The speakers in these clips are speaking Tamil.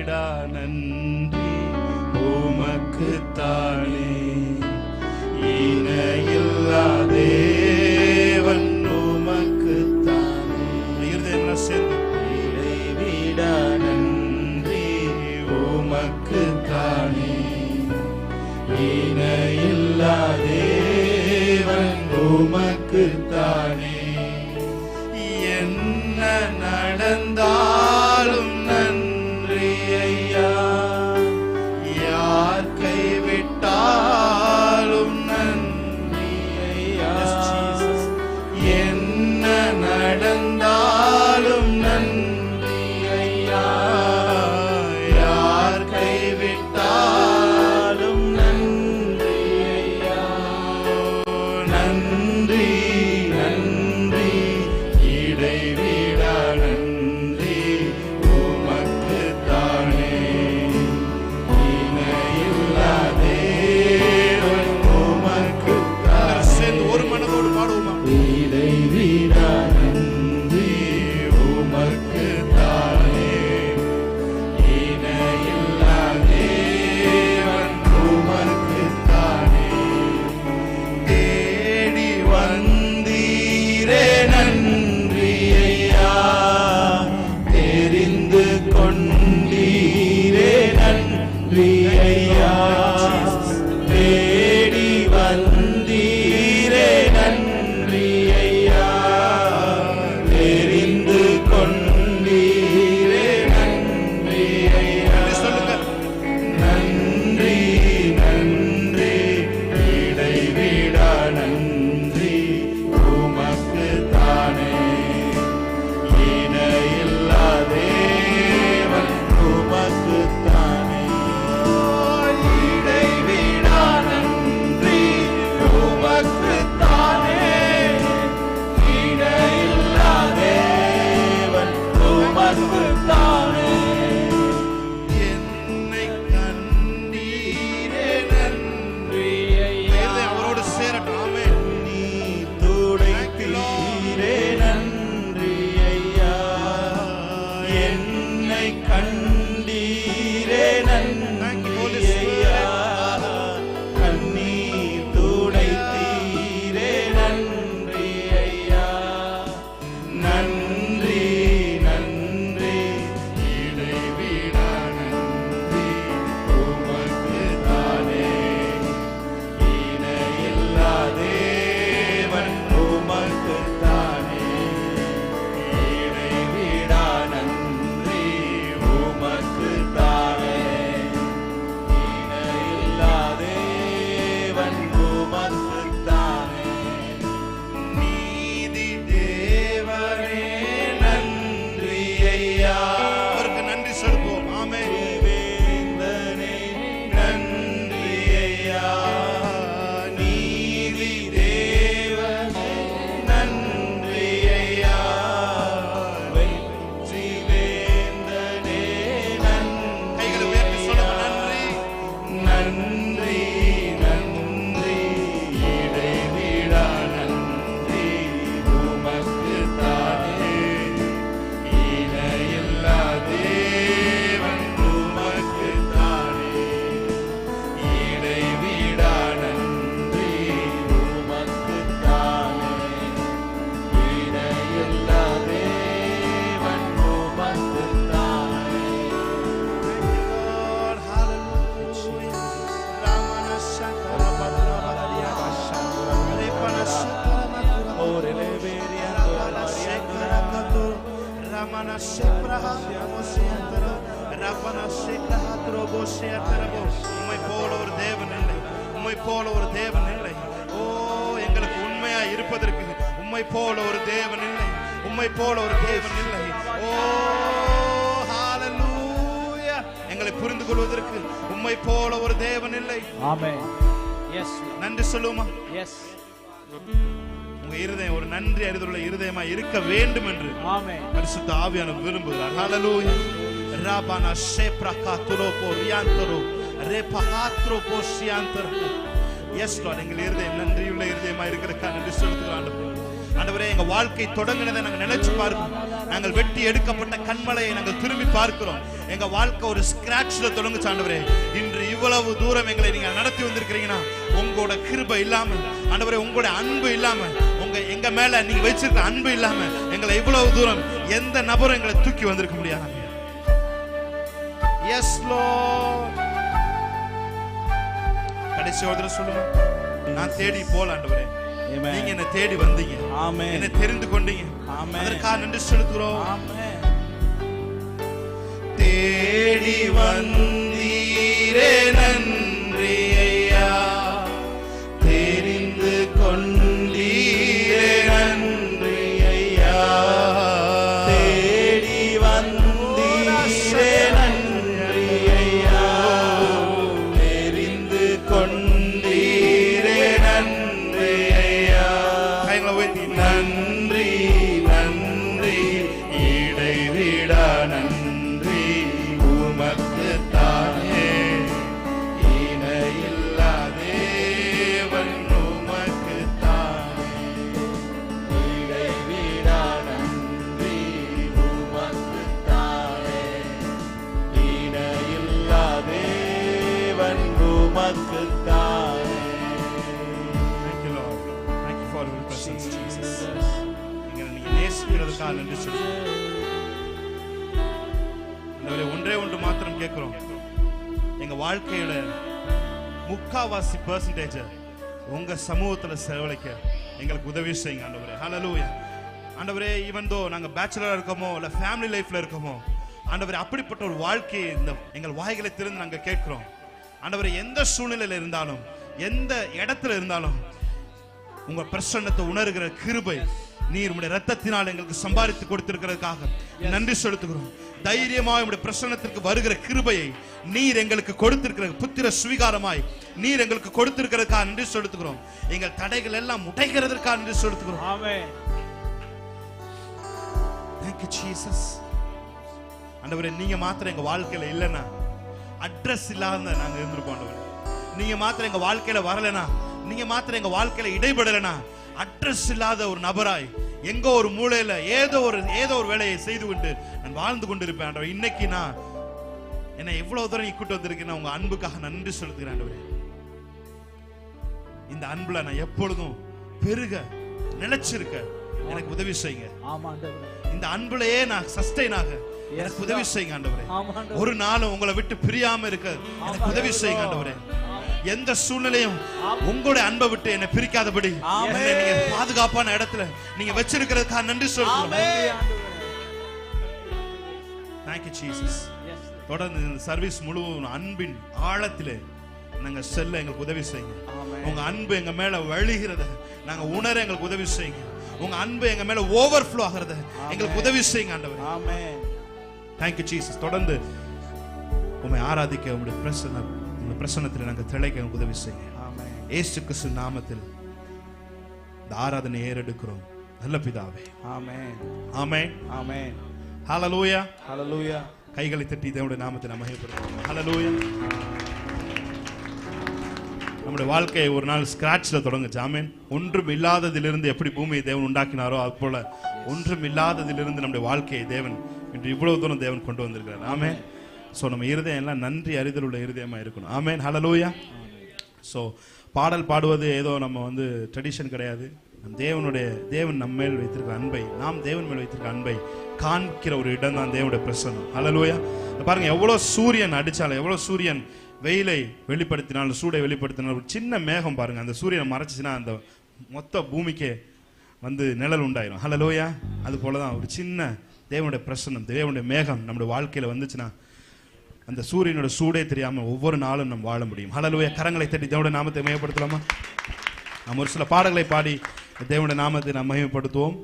இடைவிடா நன்றி உமக்குத்தானே. இணையில்லா தேவன் உமக்குத்தானே. இருதயம் சேர்ந்து இடைவிடா நன்றி உமக்குத்தானே. இணையில்லா தேவன் உமக்குத்தானே. என்ன நடந்தாலும் நன்றி ஐயா, யார் கைவிட்டாலும் நன்றி ஐயா. என்ன நடந்தாலும் நன்றி ஐயா, யார் கைவிட்டாலும் நன்றி ஐயா. நன்றி நன்றி இடைவிடா நன்றி உமக்குத்தானே. இணையில்லா தேவன் உமக்குத்தானே. சேர்ந்து ஒரு மனதோடு பாடுவோமா? இடைவிடா நன்றி உமக்குத்தானே. இணையில்லா தேவன் உமக்குத்தானே. தேடி வந்தீரே நன்றி ஐயா, தெரிந்து கொண்டீரே நன்றி ஐயா. தேடி வந்தீரே நன்றி ஐயா, தெரிந்து கொண்டீரே நன்றி ஐயா. நன்றி நன்றி இடைவிடா நன்றி உமக்குத்தானே. இணையில்லா தேவன் உமக்குத்தானே. இடைவிடா நன்றி உமக்குத்தானே. இணையில்லா தேவன் உமக்குத்தானே. என்னை கண்டீரே நன்றி ஐயா. அவரோடு சேரட்டும். ஆமென். நீ துடைத்தீரே நன்றி ஐயா. என்னை கண்டீரே நன்றி ஐயா. கண்ணீர் துடைத்தீரே நன்றி ஐயா. நன்றி நன்றி இடைவிடா நன்றி உமக்குத்தானே. இணையில்லா தேவன் உமக்குத்தானே. இடைவிடா நன்றி உமக்குத்தானே. இணையில்லா தேவன் உமக்குத்தானே. நீதி தேவனே நன்றி ஐயா. அவருக்கு நன்றி செலுத்துவோம். ஆமென். வேந்தனே நன்றி ஐயா. நீதி தேவனே நன்றி ஐயா. வெற்றி வேந்தனே நன்றி. கைகளை உயர்த்தி சொல்லுங்க. நன்றி நன்றி இடைவிடா நன்றி உமக்குத்தானே. இணையில்லா தேவன் உமக்குத்தானே. இடைவிடா நன்றி உமக்குத்தானே. இணையில்லா தேவன் உமக்குத்தானே. Lord, hallelujah. Ramana Shankara Bhadra Bhadriya Vashandura Repana Shankara Orele Beria Ramana Shankara Katu Ramana Shankara Mosiyantara Rapana Shankara Trobosiyantara. உம்மை போல ஒரு தேவன் இல்லை. உம்மை போல ஒரு தேவன் இல்லை. ஓ, எங்களுக்கு உண்மையா இருப்பதற்கு உம்மை போல ஒரு தேவன் இல்லை. உம்மை போல ஒரு தேவன் இல்லை. ஓ ஹalleluya. எங்களை புரிந்து கொள்வதற்கு உம்மை போல ஒரு தேவன் இல்லை. ஆமென். எஸ் நன்றி சொல்லுமா? எஸ். உங்க இருதயம் ஒரு நன்றி அறிதலுள்ள இருதயமா இருக்க வேண்டும் என்று ஆமென். பரிசுத்த ஆவியானவர் விரும்புகிறார். ஹalleluya. ராபானா ஷேப்ரகா துரோபோ ரியாந்தரோ ரேபஹாத்ரோ போஷியாந்தரோ. எஸ் லார்ட், எங்கள் இருதயம் நன்றியுள்ள இருதயமா இருக்கிறதுக்காக நன்றி செலுத்துகிறோம் ஆண்டவரே. ஆண்டவரே எங்க வாழ்க்கை தொடங்கினதை நாங்கள் நினைச்சு பார்க்கிறோம். நாங்கள் வெட்டி எடுக்கப்பட்ட கண்மலையை நாங்கள் திரும்பி பார்க்கிறோம். எங்க வாழ்க்கை ஒரு ஸ்கிராட்ச்ல தொடங்குச்சு ஆண்டவரே. இன்று இவ்வளவு தூரம் எங்களை நீங்க நடத்தி வந்திருக்கிறீங்கன்னா உங்களோட கிருபை இல்லாம ஆண்டவரே, உங்களோட அன்பு இல்லாம, எங்க மேல நீங்க வச்சிருக்க அன்பு இல்லாம எங்களை இவ்வளவு தூரம் எந்த நபரும் எங்களை தூக்கி வந்திருக்க முடியாது. Yes Lord. கடைசி ஒரு சொல்லுங்க, நான் தேடி போல ஆண்டவரே, நீங்க என்ன தேடி வந்தீங்க, என்ன தெரிந்து கொண்டீங்க, அதற்காக நன்றி செலுத்துகிறோம். தேடி வந்தீரே நன்றி ஐயா, தெரிந்து கொண்டீரே நன்றி ஐயா, தேடி வந்தீரே நன்றி ஐயா, தெரிந்து கொண்டீரே நன்றி ஐயா. நன்றி நன்றி இடைவிடா நன்றி உமக்கு தானே, இணையில்லா தேவன் உமக்கு தானே, இடைவிடா நன்றி உமக்கு தானே, இணையில்லா தேவன் உமக்கு தானே. Thank you Lord. Thank you for your presence Jesus. நீங்க நேசிக்கிறதுக்காக நன்றி சொல்லுங்க. ஒன்றே ஒன்று மாத்திரம் கேட்கிறோம், எங்க வாழ்க்கையோட 3/4% உங்க சமூகத்துல செலவழிக்க எங்களுக்கு உதவி செய்யுங்க ஆண்டவரே. ஹல்லேலூயா ஆண்டவரே. ஈவன் தோ நாங்க பேச்சுலரா இருக்கோமோ இல்ல ஃபேமிலி லைஃப்ல இருக்கோமோ ஆண்டவரே, அப்படிப்பட்ட ஒரு வாழ்க்கையை இந்த எங்கள் வாய்களை திறந்து நாங்க கேட்கிறோம் ஆண்டவரே. எந்த சூழ்நிலையில இருந்தாலும் எந்த இடத்துல இருந்தாலும் உங்க பிரசன்னத்தை உணர்கிற கிருபை நீர் உம்முடைய இரத்தத்தினால் எங்களுக்கு சம்பாதித்து கொடுத்திருக்கிறதுக்காக நன்றி செலுத்துகிறோம். தைரியமாய் உம்முடைய பிரசன்னத்திற்கு வருகிற கிருபையை நீர் எங்களுக்கு கொடுத்திருக்கிற புத்திர சுவீகாரமாய் நீர் எங்களுக்கு கொடுத்திருக்கிறதுக்காக நன்றி செலுத்துகிறோம். எங்கள் தடைகள் எல்லாம் உடைக்கிறதற்காக நன்றி செலுத்துகிறோம். ஆமென். Thank you Jesus. ஆண்டவரே, நீங்க மாத்திரம் எங்க வாழ்க்கையில இல்லைன்னா அட்ரஸ் இல்லாத நாங்க இருந்திருப்போம் ஆண்டவரே. நீங்க மாத்திரம் எங்க வாழ்க்கையில வரலனா, நீங்க மாத்திரம் எங்க வாழ்க்கையில இடைபடலனா, அட்ரஸ் இல்லாத ஒரு நபராய் எங்கோ ஒரு மூலையில ஏதோ ஒரு வேலையை செய்து கொண்டு நான் வாழ்ந்து கொண்டிருப்பேன் ஆண்டவரே. இன்னைக்கு நான் என்ன எவ்வளவு தூரம் கூட்டு வந்திருக்கேன், உங்க அன்புக்காக நன்றி செலுத்துகிறேன் ஆண்டவரே. இந்த அன்புல நான் எப்பொழுதும் பெருக நிலைச்சிருக்க எனக்கு உதவி செய்யுங்க. இந்த அன்புலயே நான் சஸ்டெயின் ஆக எனக்கு உதவி செய்யுங்க ஆண்டவரே. ஒரு நாளும் உங்களை விட்டு பிரியாம இருக்க எனக்கு உதவி செய்யுங்க ஆண்டவரே. எந்த சூழ்நிலையும் உங்களுடைய அன்பை விட்டு என்னை பிரிக்காதபடி நீங்க பாதுகாப்பான இடத்துல நீங்க வச்சிருக்கிறதுக்காக நன்றி சொல்றேன். Thank you Jesus. தொடர்ந்து இந்த சர்வீஸ் முழுவதும் அன்பின் ஆழத்திலே நாங்க செல்ல எங்களுக்கு உதவி செய்யுங்க. உங்க அன்பு எங்க மேல வழிகிறத நாங்க உணர எங்களுக்கு உதவி செய்யுங்க. உங்க அன்பு எங்க மேல ஓவர்ஃப்ளோ ஆகிறத எங்களுக்கு உதவி செய்யுங்க ஆண்டவரே. ஆமென். Thank you Jesus. தொடர்ந்து உம்மை ஆராதிக்க உம்முடைய பிரசன்னத்தில் நாங்கள் திளைக்க உதவி செய்யுங்க. ஆமென். இயேசு கிறிஸ்து நாமத்தில் இந்த ஆராதனை ஏறெடுக்கிறோம் நல்ல பிதாவே. ஆமென். ஆமென். ஆமென். ஹல்லேலூயா. ஹல்லேலூயா. கைகளை தட்டி தேவனுடைய நாமத்தை நாம் மகிமைப்படுத்துவோம். ஹல்லேலூயா. நம்முடைய வாழ்க்கையை ஒரு நாள் ஸ்கிராட்ச்ல தொடங்குச்சு. ஆமென். ஒன்றும் இல்லாததிலிருந்து எப்படி பூமியை தேவன் உண்டாக்கினாரோ அது போல ஒன்றும் இல்லாததிலிருந்து நம்முடைய வாழ்க்கையை தேவன் இன்று இவ்வளவு தூரம் தேவன் கொண்டு வந்திருக்கிறார். ஆமென். ஸோ நம்ம இருதயம் எல்லாம் நன்றி அறிதல் உள்ள இருதயமா இருக்கணும். ஆமென். ஹல்லேலூயா. ஸோ பாடல் பாடுவது ஏதோ நம்ம ட்ரெடிஷன் கிடையாது. தேவன் நம்ம மேல் வைத்திருக்க அன்பை, நாம் தேவன் மேல் வைத்திருக்க அன்பை காண்கிற ஒரு இடம் தான் தேவனுடைய பிரசன்னம். ஹல்லேலூயா. பாருங்க, எவ்வளோ சூரியன் அடிச்சாலும், எவ்வளோ சூரியன் வெயிலை வெளிப்படுத்தினாலும், சூடை வெளிப்படுத்தினாலும், ஒரு சின்ன மேகம் பாருங்க அந்த சூரியனை மறைச்சிச்சுன்னா அந்த மொத்த பூமிக்கே நிழல் உண்டாயிரும். ஹல்லேலூயா. அது போலதான் ஒரு சின்ன தேவனுடைய பிரசன்னம், தேவனுடைய மேகம் நம்முடைய வாழ்க்கையில வந்துச்சுன்னா அந்த சூரியனோட சூடே தெரியாம ஒவ்வொரு நாளும் நம்ம வாழ முடியும். ஹல்லேலூயா. கரங்களை தட்டி தேவனுடைய நாமத்தை மகிமைப்படுத்தலாமா? நாம் ஒரு சில பாடல்களை பாடி தேவனுடைய நாமத்தை நாம் மகிமைப்படுத்துவோம்.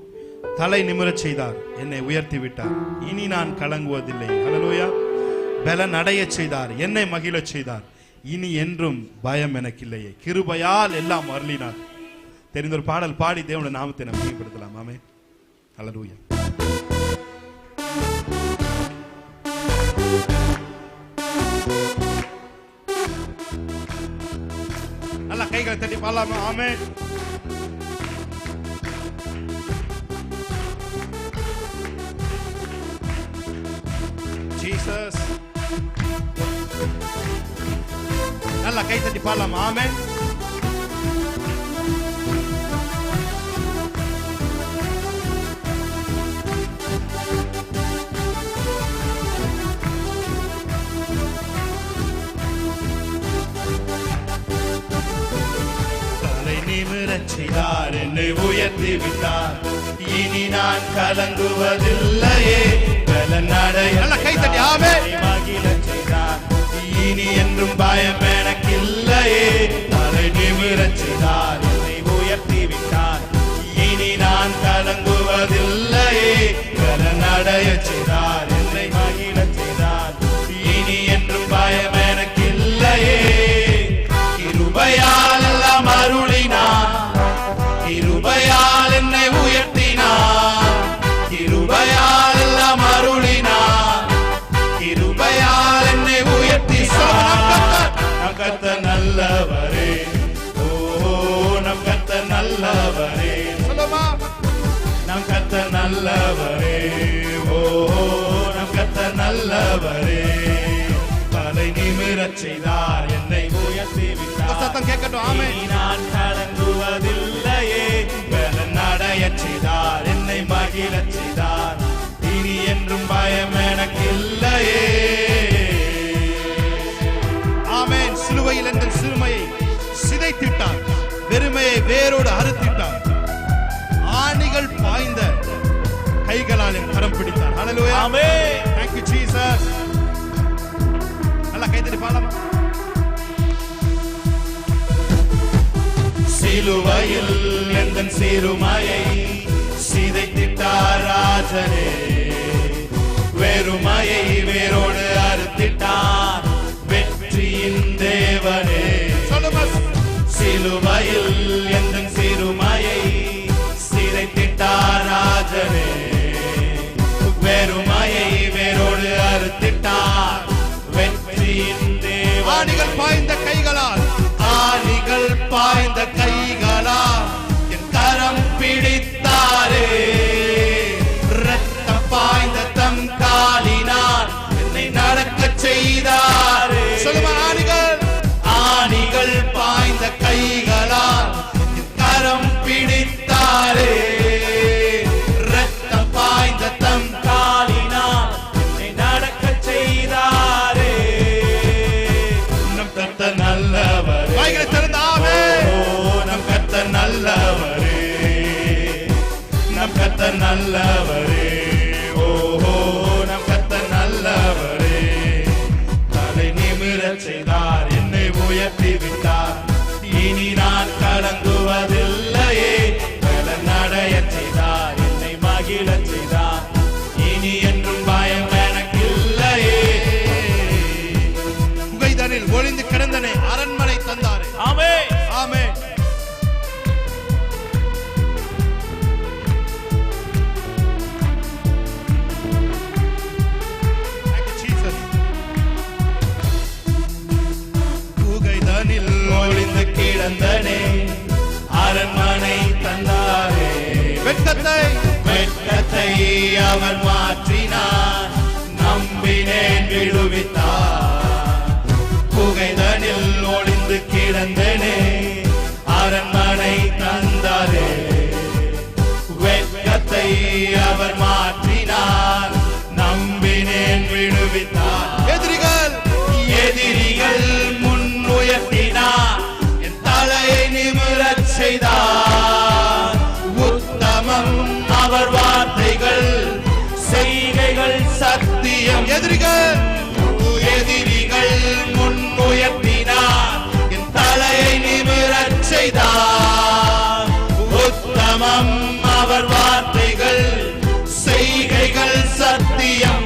தலை நிமிரச் செய்தார், என்னை உயர்த்தி விட்டார், இனி நான் கலங்குவதில்லை. ஹல்லேலூயா. பலன் அடையச் செய்தார், என்னை மகிழச் செய்தார், இனி என்றும் பயம் எனக்கு இல்லையே, கிருபையால் எல்லாம் அருளினார். தெரிந்த ஒரு பாடல் பாடி தேவனுடைய நாமத்தை நாம் மகிமைப்படுத்தலாம். ஆமென். ஹல்லேலூயா. நல்லா கைகளை தட்டி பாடலாமா? ஆமென். Jesus. நல்லா கை தட்டி பாடலாம். ஆமென். தலை நிமிரச் செய்தார், என்னை உயர்த்தி விட்டார், இனி நான் கலங்குவதில்லையே. நல்ல கை தட்டி ஆமென். மகிழச் செய்தார், இனி என்றும் பயம் எனக்கில்லையே. தலை நிமிரச் செய்தார், என்னை உயர்த்தி விட்டார், இனி நான் கலங்குவதில்லையே. கலனடையச் செய்தார், என்னை மகிழச் செய்தார், இனி என்றும் பயம் எனக்கில்லையே. கிருபையால் எல்லாம் அருளினார், கிருபையால் என்னை உயர்த்தினார், கிருபையால் எல்லாம் அருளினார், கிருபையால் என்னை உயர்த்தினார். நம் கர்த்தர் நல்லவரே, ஓ நம் கர்த்தர் நல்லவரே. சொல்லுமா, நம் கர்த்தர் நல்லவரே, ஓ நம் கர்த்தர் நல்லவரே. தலை நிமிரச் செய்தார், என்னை உயர்த்தி விட்டார், சத்தம் கேட்கட்டும். ஆமென். நான் கலங்குவதில்லையே. நடையச் செய்தார், என்னை மகிழச் செய்தார், இனி என்றும் பயம் எனக்கில்லையே. ஆமென். சிலுவையில் என்ற சிறுமையை சிதைத்திட்டார், வெறுமையை வேரோடு அறுத்திட்டார், ஆணிகள் பாய்ந்த கைகளால் என் கரம் பிடித்தார். ஹல்லேலூயா. ஆமென். Thank you Jesus. நல்லா கை தட்டி பாடலாம். சிலுவையில் எந்தன் சிறுமையை சிதைத்திட்டார் ராஜனே, வெறுமையை வேரோடு அறுத்திட்டார் வெற்றியின் தேவனே. சிலுவையில் எந்தன் சிறுமையை சிதைத்திட்டார் ராஜனே, வெறுமையை வேரோடு அறுத்திட்டார் வெற்றியின் தேவனே. ஆணிகள் பாய்ந்த கைகளால், ஆணிகள் பாய்ந்த கைகளால் என் கரம் பிடித்தாரே. இரத்தம் பாய்ந்த தம் காலினால் என்னை நடக்கச் செய்தாரே. சொல்லுமா, ஆணிகள், ஆணிகள் பாய்ந்த கைகளால் என் கரம் பிடித்தாரே. இரத்தம் பாய்ந்த தம் காலினால் என்னை நடக்கச் செய்தாரே. நம் கர்த்தர் நல்லவரே. வாய்களை திறந்தாவே. நம் கர்த்தர் நல்லவரே, நம் கர்த்தர் நல்லவரே, ஓஹோ நம் கர்த்தர் நல்லவரே. தலை நிமிரச் செய்தார், என்னை உயர்த்தி விட்டார், இனி நான் கலங்குவதில்லையே. நடையச் செய்தார், என்னை மகிழச் செய்தார், இனி என்றும் பயம் எனக்கில்லையே. புகைதனில் ஒளிந்து கிடந்தனை அரண்மனை தந்தாரே. ஆமென். ஆமென். புகைதனில் ஒளிந்து கிடந்தனே அரண்மனை தந்தாரே. வெட்கத்தை அவர் மாற்றினார், நம்பினேன் விடுவித்தார். புகைதனில் ஒளிந்து கிடந்தனே அரண்மனை தந்தாரே. வெட்கத்தை அவர் மாற்றினார், நம்பினேன் விடுவித்தார். எதிரிகள், எதிரிகள் முன் உயர்த்தினார், என் தலையை நிமிரச் செய்தார். உத்தமம் அவர் வார்த்தைகள், செய்கைகள் சத்தியம். எதிரிகள், எதிரிகள் முன் உயர்த்தினார், என் தலையை நிமிரச் செய்தார். உத்தமம் அவர் வார்த்தைகள், செய்கைகள் சத்தியம்.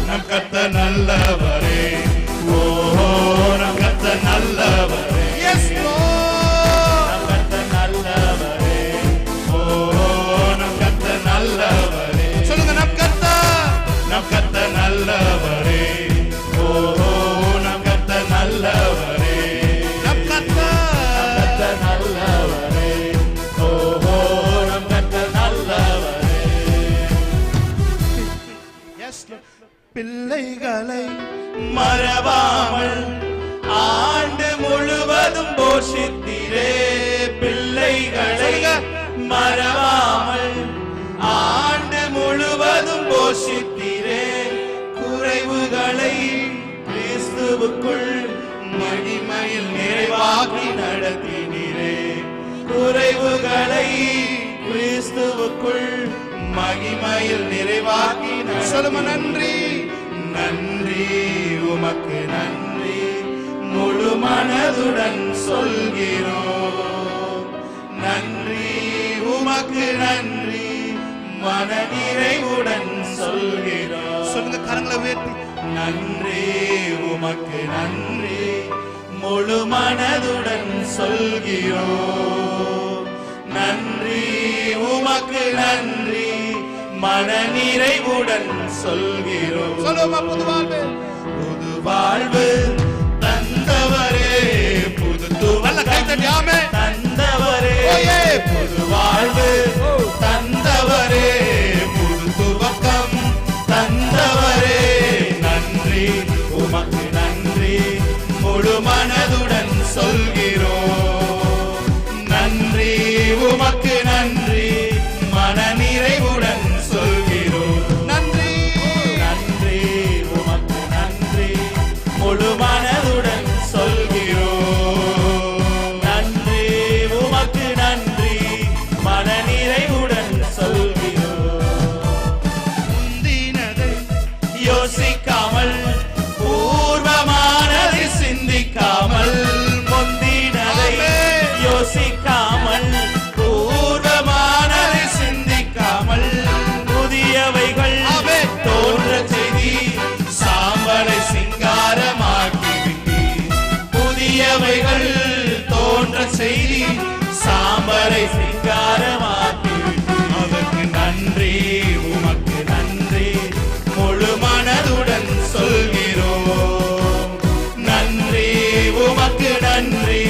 நம் கர்த்தர் நல்லவரே, ஓஹோ நம் கர்த்தர் நல்லவரே. எஸ் நம் கர்த்தர் நல்லவரே, ஓஹோ நம் கர்த்தர் நல்லவரே. சொல்லுங்க, நம் கர்த்தர் நல்லவரே, ஓஹோ நம் கர்த்தர் நல்லவரே. நம் கர்த்தர் நல்லவரே, ஓஹோ நம் கர்த்தர் நல்லவரே. எஸ் பிள்ளைகளை மறவாமல் ஆண்டு முழுவதும் போஷித்தீரே. பிள்ளைகளை மறவாமல் ஆண்டு முழுவதும் போஷித்தீரே. குறைவுகளை கிறிஸ்துவுக்குள் மகிமையில் நிறைவாக்கி நடத்தினீரே. குறைவுகளை கிறிஸ்துவுக்குள் மகிமையில் நிறைவாக்கி சொல்லும நன்றி. நன்றி உமக்கு நன்றி முழு மனதுடன் சொல்கிறோம். நன்றி உமக்கு நன்றி மன நிறைவுடன் சொல்கிறோம். சொல்லுங்க கரங்களை உயர்த்தி. நன்றி உமக்கு நன்றி முழு மனதுடன் சொல்கிறோம். நன்றி உமக்கு நன்றி மன நிறைவுடன் சொல்கிறோம். சொல்லுமா புது வாழ்வு. புது வாழ்வு தந்தவரே, புது துவல்ல கைத்தட்டியாமே தந்தவரே. புது வாழ்வு தந்தவரே, புது துவக்கம் தந்தவரே. நன்றி உமக்கு நன்றி முழு மனதுடன் சொல்கிறோம். நன்றி உமக்கு நன்றி மன நிறைவுடன் சொல்கிறோம். நன்றி நன்றி உமக்கு நன்றி முழு மனதுடன் சொல்கிறோம். நன்றி உமக்கு நன்றி மன நிறைவுடன் சொல்கிறோம். முந்தினதை யோசிக்காமல் பூர்வமானதை சிந்திக்காமல், முந்தினதை யோசிக்காமல் பூர்வமானதை சிந்திக்காமல், புதியவைகள் தோன்ற செய்தி சாம்பலை சிங்காரமாக்கி விட்டீர். புதியவைகள் தோன்ற செய்தி சாம்பலை சிங்காரமாக்கி விட்டீர். அதற்கு நன்றி உமக்கு நன்றி முழு மனதுடன் சொல்கிறோம். நன்றி உமக்கு நன்றி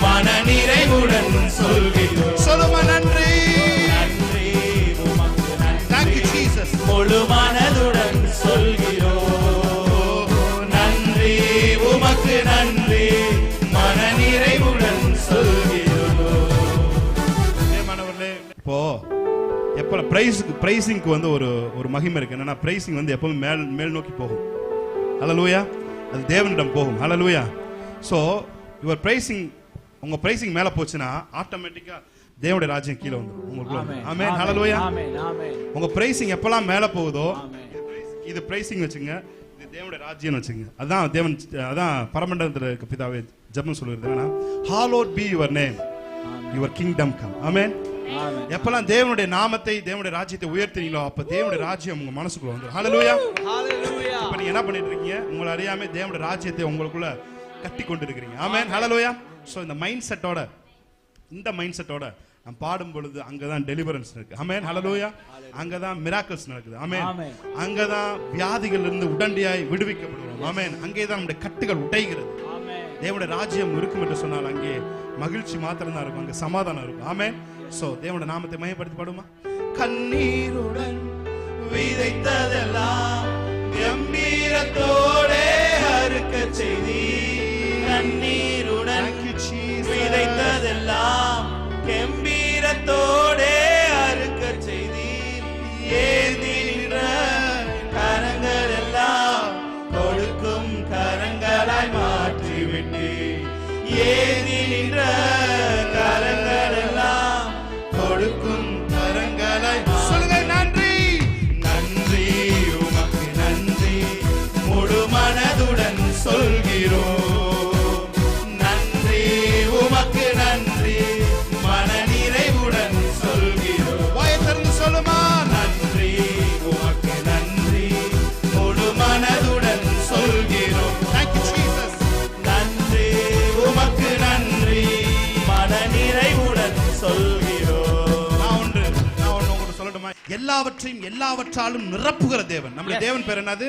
மன நிறைவுடன் சொல்கிறோம். சொல்லும நன்றி. நன்றி உமக்கு நன்றி. Thank you Jesus. முழு மனதுடன் சொல்கிறோம். நன்றி உமக்கு நன்றி மன நிறைவுடன் சொல்கிறோம். மாணவர்களே, இப்போ எப்ப பிரைசிங்க்கு வந்து ஒரு மகிமை இருக்கு. என்னன்னா பிரைசிங் வந்து எப்பவும் மேல் நோக்கி போகும். ஹல்லேலூயா. அது தேவனிடம் போகும். ஹல்லேலூயா. சோ யுவர் பிரைசிங், உங்க பிரைசிங் மேல போச்சுன்னா ஆட்டோமேட்டிக்கா தேவனுடைய ராஜ்யம் கீழே வந்துடும் உங்களுக்குள்ள. ஆமென். ஹல்லேலூயா. உங்க பிரைசிங் எப்பலாம் மேல போகுதோ, இது பிரைசிங் வச்சுங்க, இது தேவனுடைய ராஜ்யம் வச்சுங்க. அதான் பரமண்டலத்துல இருக்க பிதாவே ஜெபம் சொல்றது என்னன்னா, ஹalloed be your name, your kingdom come. ஆமென். எப்பலாம் தேவனுடைய நாமத்தை தேவனுடைய ராஜ்யத்தை உயர்த்துறீங்களோ அப்ப தேவனுடைய ராஜ்யம் உங்க மனசுக்குள்ள வந்துடும். ஹல்லேலூயா. இப்ப நீங்க என்ன பண்ணிட்டு இருக்கீங்க? உங்களை அறியாம தேவனுடைய ராஜ்யத்தை உங்களுக்குள்ள கட்டி கொண்டு இருக்கிறீங்க. ஆமென். ஹல்லேலூயா. சோ இந்த மைண்ட் செட்டோட நாம் பாடும் பொழுது அங்கதான் டெலிவரன்ஸ் இருக்கு. ஆமென். ஹல்லேலூயா. அங்கதான் மிராக்கிள்ஸ் நடக்குது. ஆமென். அங்கதான் வியாதிகள் இருந்து உடனடியாய் விடுவிக்கப்படுவோம். ஆமென். அங்கேதான் நம்முடைய கட்டுகள் உடைகிறது. தேவனுடைய ராஜ்யம் இருக்கும் என்று சொன்னால் அங்கே மகிழ்ச்சி மாத்திரம் தான் இருக்கும், அங்க சமாதானம் இருக்கும். ஆமென். சோ தேவனுடைய நாமத்தை மகிமைப்படுத்தி பாடுமா? கண்ணீருடன் விதைத்ததெல்லாம் கம்பீரத்தோட அறுக்க செய்தி. கண்ணீருடன் விதைத்ததெல்லாம் கம்பீரத்தோட அறுக்க செய்தி. ஏந்தி நின்ற கரங்கள் எல்லாம் கொடுக்கும் கரங்களாய் மாற்றிவிட்டு. ஏந்தி நின்ற கரங்கள் எல்லாம் கொடுக்கும் கரங்களாய். சொல்லுங்க நன்றி. நன்றி உமக்கு நன்றி முழு மனதுடன் சொல்கிறோம். நன்றி உமக்கு நன்றி மன நிறைவுடன் சொல்கிறோம். வாயத்திறந்து சொல்லுமா. நன்றி உமக்கு நன்றி முழு மனதுடன் சொல்கிறோம். Thank you Jesus. நன்றி உமக்கு நன்றி மன நிறைவுடன் சொல்கிறோம். நான் ஒன்று உங்களுக்கு சொல்லட்டுமா? எல்லாவற்றையும் எல்லாவற்றாலும் நிரப்புகிற தேவன். நம்முடைய தேவன் பேர் என்னது?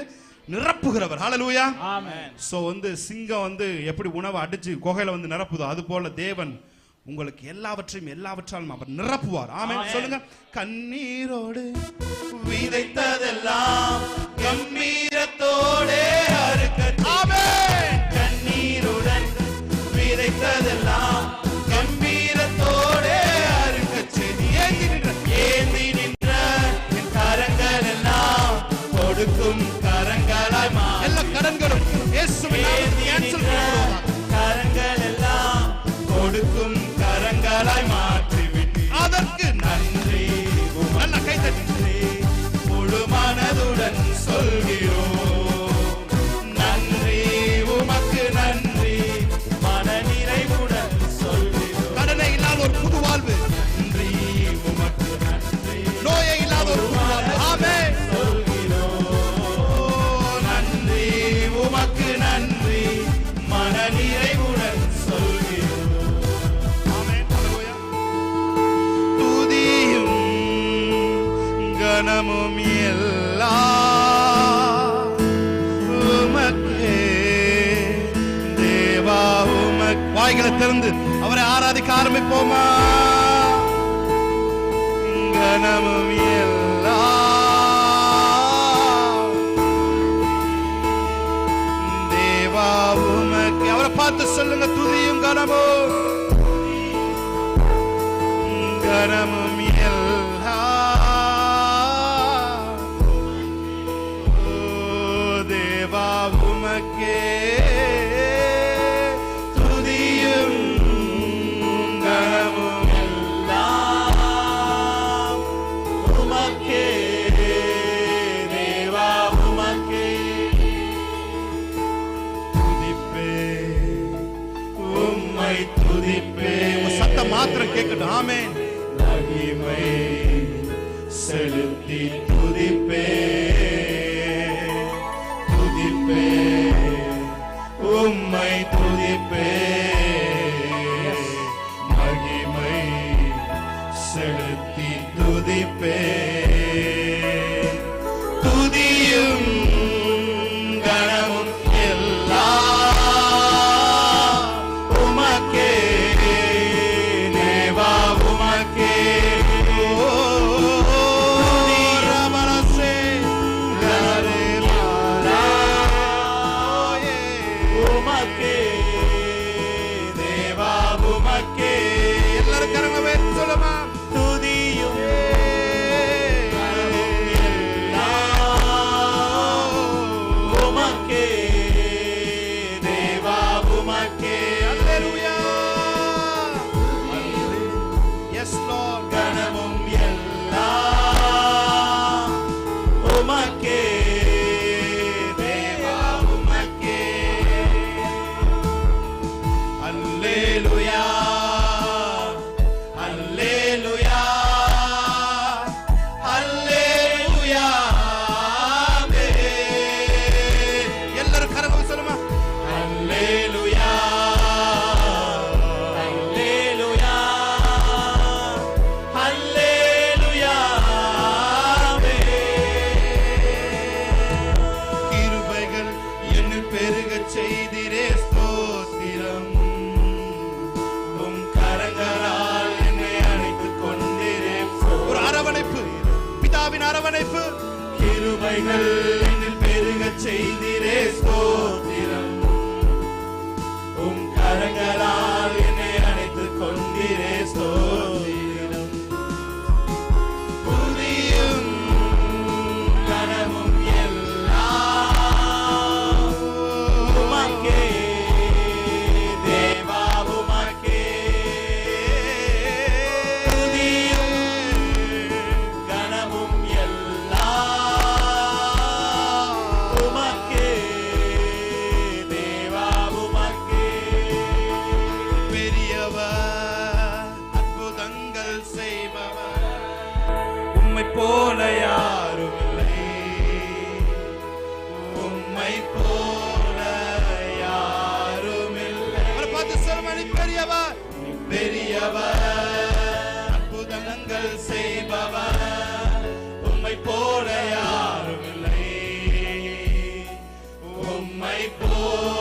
நிரப்புகிறவர். ஹல்லேலூயா. ஆமென். சோ வந்து சிங்கம் வந்து எப்படி உணவை அடிச்சு குகையில வந்து நிரப்புதோ அது போல தேவன் உங்களுக்கு எல்லாவற்றையும் எல்லாவற்றாலும் அவர் நிரப்புவார். ஆமென். சொல்லுங்க. கண்ணீரோடு விதைத்ததெல்லாம் கம்பீரத்தோடு கம்பீரத்தோடே அறுக்கச் ஆமென். கண்ணீருடன் விதைத்ததெல்லாம் கம்பீரத்தோடே அறுக்கச் செய்தி. ஏந்தி நின்ற என் கரங்கள் எல்லாம் கொடுக்கும் கரங்களாய் மாறி. எல்லா கடன்களும் இயேசுவின் நாமத்தில் கேன்சல் பண்ணுவோம். கரங்கள் எல்லாம் கொடுக்கும் கரங்களாய் மாற்றிவிட்டு அதற்கு நன்றி. நல்ல கைதட்டி முழு மனதுடன் சொல்கிறோம். நன்றி உமக்கு நன்றி மன நிறைவுடன் சொல்கிறோம். கடனை இல்லாத ஒரு புது வாழ்வு. நன்றி உமக்கு நன்றி. நோயை இல்லாத ஒரு புது வாழ்வு. ஆமென் சொல்கிறோம். நன்றி உமக்கு நன்றி மன நிறைவுடன் சொல்கிறோம். ஆமென். ஹல்லேலூயா. துதியும் கனமும் எல்லாம் உமக்கே தேவா உமக்கு. வாய்களை திறந்து அவரை ஆராதிக்க ஆரம்பிப்போமா? கனமும் எல்லாம் தேவா உமக்கு. அவரை பார்த்து சொல்லுங்க, துதியும் கனமும் கனமும் எல்லாம் ஓ தேவா உமக்கே. துதியும் கனமும் எல்லாம் உமக்கே தேவா உமக்கே. துதிப்பே உம்மை துதிப்பே. சத்தம் மாத்திரம் கேட்கட்டும். ஆமென். மகிமை செலுத்தி துதிப்பே துதிப்பே உம்மை துதிப்பே. மகிமை செலுத்தி துதிப்பே. துதியும் கனமும் எல்லாம் உமக்கே தேவா உமக்கே. உமக்கே தேவா உமக்கே. எல்லாரும் கரங்க வைத்து சொல்லுமா? துதியும் கனமும் எல்லாம் உமக்கே தேவா உமக்கே. அல்லேலூயா. Yes Lord. கனமும் எல்லாம் உமக்கே தேவா உமக்கே. அல்லேலூயா அல்லேலூயா அல்லேலூயா. எல்லாரும் கரங்களை சொல்லுமா? அல்லேலூயா அல்லேலூயா அல்லேலூயா. கிருபைகள் என்னில் பெருகச் செய்திரே ஸ்தோத்திரம். உம் கரங்களால் என்னை அணைத்துக் கொண்டிரே. ஒரு அரவணைப்பு, பிதாவின் அரவணைப்பு. கிருபைகள் என்னில் பெருகச் செய்திரே ஸ்தோத்திரம். உம் கரங்களால் என்னை அணைத்துக் கொண்டிரே ஸ்தோத்திரம். துதியும் கனமும் எல்லாம் உமக்கே தேவா உமக்கே. துதியும் கனமும் எல்லாம் உமக்கே தேவா உமக்கே. பெரியவர் அற்புதங்கள் செய்பவர் உம்மை போல யாரும் இல்லை. உம்மை போல யாரும் இல்லை. அவரை பார்த்து சொல்லுங்க, பெரியவர் பெரியவர் அற்புதங்கள் செய்பவர் உம்மை போல யாரும் இல்லை. உம்மை போல